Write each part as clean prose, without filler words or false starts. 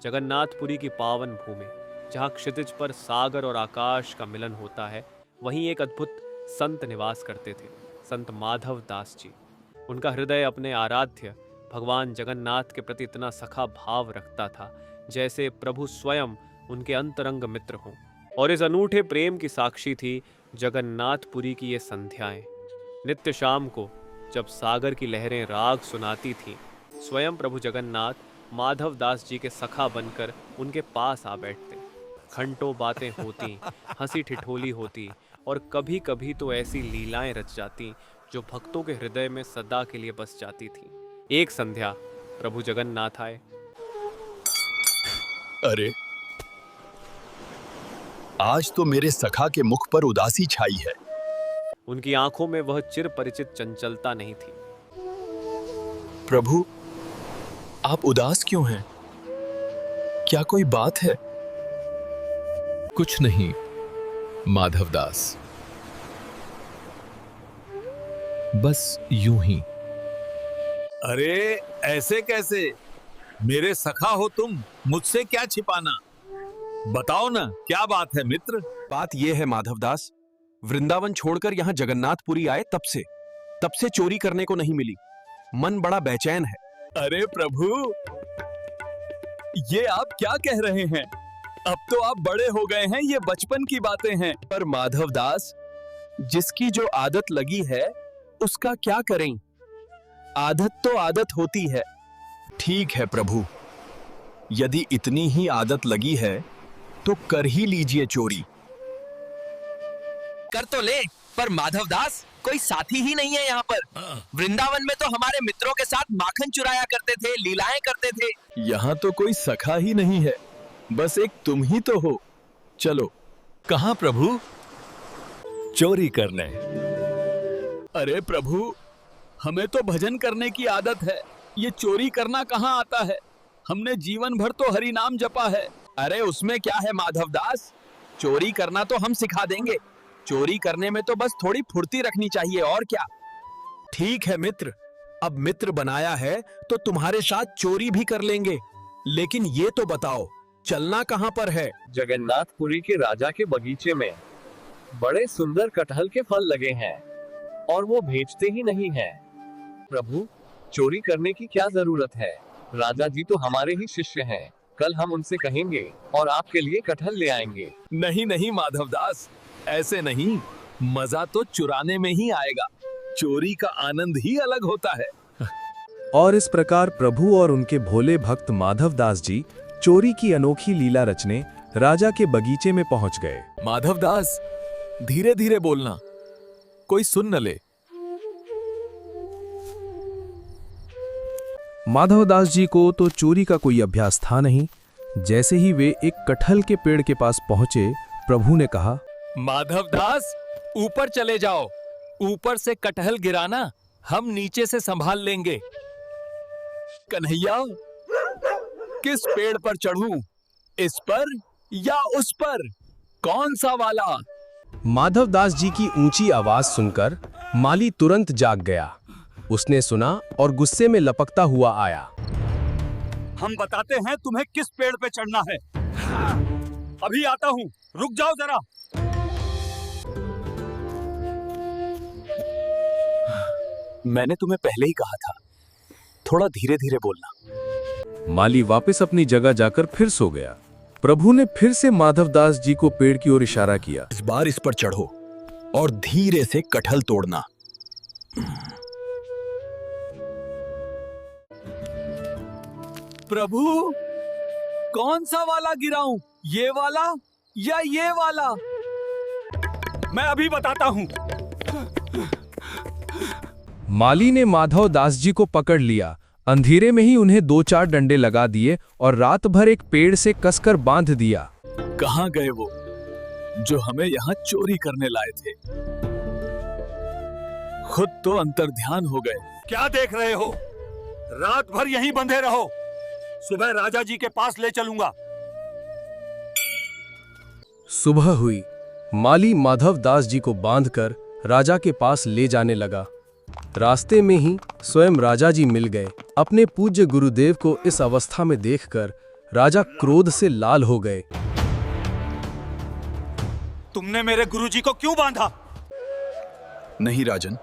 जगन्नाथपुरी की पावन भूमि, जहाँ क्षितिज पर सागर और आकाश का मिलन होता है, वहीं एक अद्भुत संत निवास करते थे, संत माधव दास जी। उनका हृदय अपने आराध्य भगवान जगन्नाथ के प्रति इतना सखा भाव रखता था जैसे प्रभु स्वयं उनके अंतरंग मित्र हों। और इस अनूठे प्रेम की साक्षी थी जगन्नाथपुरी की ये संध्याएं। नित्य शाम को जब सागर की लहरें राग सुनाती थीं, स्वयं प्रभु जगन्नाथ माधव दास जी के सखा बनकर उनके पास आ बैठते। घंटों बातें होती, हंसी ठिठोली होती और कभी कभी तो ऐसी लीलाएं रच जाती जो भक्तों के हृदय में सदा के लिए बस जाती थी। एक संध्या प्रभु जगन्नाथ आए। अरे, आज तो मेरे सखा के मुख पर उदासी छाई है। उनकी आंखों में वह चिर परिचित चंचलता नहीं थी। प्रभु, आप उदास क्यों हैं? क्या कोई बात है? कुछ नहीं माधवदास, बस यूं ही। अरे ऐसे कैसे? मेरे सखा हो तुम, मुझसे क्या छिपाना? बताओ ना, क्या बात है मित्र? बात यह है माधवदास, वृंदावन छोड़कर यहाँ जगन्नाथपुरी आए तब से चोरी करने को नहीं मिली। मन बड़ा बेचैन है। अरे प्रभु, ये आप क्या कह रहे हैं? अब तो आप बड़े हो गए हैं, ये बचपन की बातें हैं। पर माधवदास, जिसकी जो आदत लगी है उसका क्या करें? आदत तो आदत होती है। ठीक है प्रभु, यदि इतनी ही आदत लगी है तो कर ही लीजिए चोरी। कर तो ले, पर माधवदास कोई साथी ही नहीं है यहाँ पर। वृंदावन में तो हमारे मित्रों के साथ माखन चुराया करते थे, लीलाएं करते थे। यहाँ तो कोई सखा ही नहीं है, बस एक तुम ही तो हो। चलो। कहाँ प्रभु? चोरी करने। अरे प्रभु, हमें तो भजन करने की आदत है, ये चोरी करना कहाँ आता है? हमने जीवन भर तो हरि नाम जपा है। अरे उसमें क्या है माधवदास, चोरी करना तो हम सिखा देंगे। चोरी करने में तो बस थोड़ी फुर्ती रखनी चाहिए, और क्या। ठीक है मित्र, अब मित्र बनाया है तो तुम्हारे साथ चोरी भी कर लेंगे। लेकिन ये तो बताओ, चलना कहाँ पर है? जगन्नाथपुरी के राजा के बगीचे में बड़े सुंदर कटहल के फल लगे हैं और वो बेचते ही नहीं हैं। प्रभु, चोरी करने की क्या जरूरत है? राजा जी तो हमारे ही शिष्य हैं। कल हम उनसे कहेंगे और आपके लिए कटहल ले आएंगे। नहीं नहीं माधवदास, ऐसे नहीं। मजा तो चुराने में ही आएगा। चोरी का आनंद ही अलग होता है। और इस प्रकार प्रभु और उनके भोले भक्त माधवदास जी चोरी की अनोखी लीला रचने राजा के बगीचे में पहुंच गए। माधवदास, धीरे धीरे बोलना, कोई सुन न ले। माधवदास जी को तो चोरी का कोई अभ्यास था नहीं। जैसे ही वे एक कटहल के पेड़ के पास पहुंचे, प्रभु ने कहा, माधवदास, ऊपर चले जाओ। ऊपर से कटहल गिराना, हम नीचे से संभाल लेंगे। कन्हैया, किस पेड़ पर चढ़ूं? इस पर या उस पर? कौन सा वाला? माधवदास जी की ऊंची आवाज सुनकर माली तुरंत जाग गया। उसने सुना और गुस्से में लपकता हुआ आया। हम बताते हैं तुम्हें किस पेड़ पे चढ़ना है। अभी आता हूं, रुक जाओ जरा। मैंने तुम्हें पहले ही कहा था, थोड़ा धीरे धीरे बोलना। माली वापस अपनी जगह जाकर फिर सो गया। प्रभु ने फिर से माधवदास जी को पेड़ की ओर इशारा किया। इस बार इस पर चढ़ो और धीरे से कटहल तोड़ना। प्रभु, कौन सा वाला गिराऊं? ये वाला या ये वाला? मैं अभी बताता हूं। माली ने माधवदास जी को पकड़ लिया। अंधेरे में ही उन्हें 2-4 डंडे लगा दिए और रात भर एक पेड़ से कसकर बांध दिया। कहां गए वो जो हमें यहाँ चोरी करने लाए थे? खुद तो अंतर्ध्यान हो गए। क्या देख रहे हो? रात भर यहीं बंधे रहो, सुबह राजा जी के पास ले चलूंगा। सुबह हुई। माली माधवदास जी को बांधकर राजा के पास ले जाने लगा। रास्ते में ही स्वयं राजा जी मिल गए। अपने पूज्य गुरुदेव को इस अवस्था में देखकर राजा क्रोध से लाल हो गए। तुमने मेरे गुरुजी को क्यों बांधा? नहीं राजन,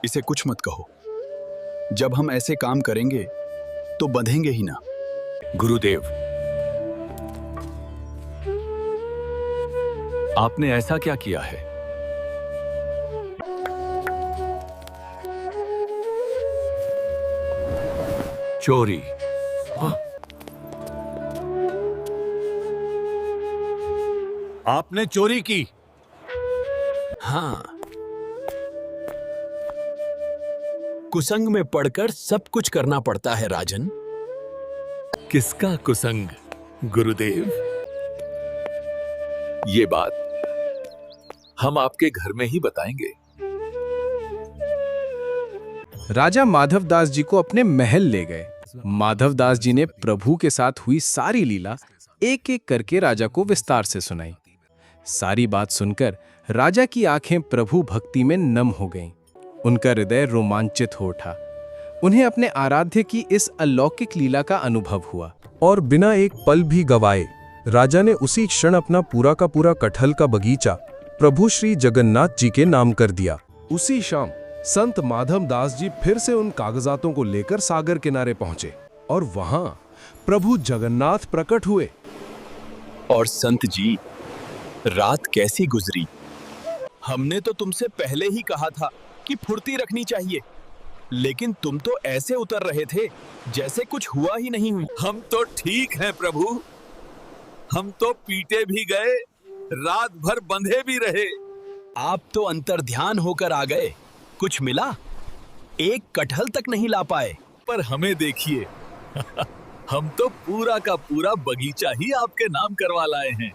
इसे कुछ मत कहो। जब हम ऐसे काम करेंगे तो बंधेंगे ही ना। गुरुदेव, आपने ऐसा क्या किया है? चोरी। आपने चोरी की? हाँ, कुसंग में पड़कर सब कुछ करना पड़ता है राजन। किसका कुसंग गुरुदेव? ये बात हम आपके घर में ही बताएंगे। राजा माधवदास जी को अपने महल ले गए। माधवदास जी ने प्रभु के साथ हुई सारी लीला एक एक करके राजा को विस्तार से सुनाई। सारी बात सुनकर राजा की आंखें प्रभु भक्ति में नम हो गईं। उनका हृदय रोमांचित हो उठा। उन्हें अपने आराध्य की इस अलौकिक लीला का अनुभव हुआ और बिना एक पल भी गवाए राजा ने उसी क्षण अपना पूरा का पूरा कटहल का बगीचा प्रभु श्री जगन्नाथ जी के नाम कर दिया। उसी शाम संत माधवदास जी फिर से उन कागजातों को लेकर सागर किनारे पहुंचे और वहां प्रभु जगन्नाथ प्रकट हुए। और संत जी, रात कैसी गुजरी? हमने तो तुमसे पहले ही कहा था कि फुर्ती रखनी चाहिए, लेकिन तुम तो ऐसे उतर रहे थे जैसे कुछ हुआ ही नहीं हुई। हम तो ठीक हैं प्रभु। हम तो पीटे भी गए, रात भर बंधे भी रहे। आप तो अंतर्ध्यान होकर आ गए। कुछ मिला? एक कटहल तक नहीं ला पाए। पर हमें देखिए, हम तो पूरा का पूरा बगीचा ही आपके नाम करवा लाए हैं।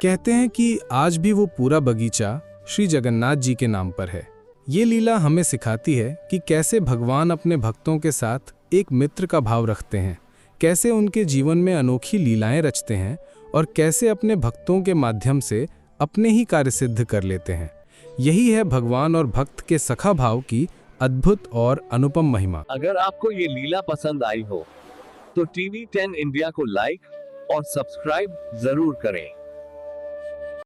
कहते हैं कि आज भी वो पूरा बगीचा श्री जगन्नाथ जी के नाम पर है। ये लीला हमें सिखाती है कि कैसे भगवान अपने भक्तों के साथ एक मित्र का भाव रखते हैं, कैसे उनके जीवन में अनोखी लीलाएं रचते हैं और कैसे अपने भक्तों के माध्यम से अपने ही कार्य सिद्ध कर लेते हैं। यही है भगवान और भक्त के सखा भाव की अद्भुत और अनुपम महिमा। अगर आपको ये लीला पसंद आई हो तो TV10 इंडिया को लाइक और सब्सक्राइब जरूर करें।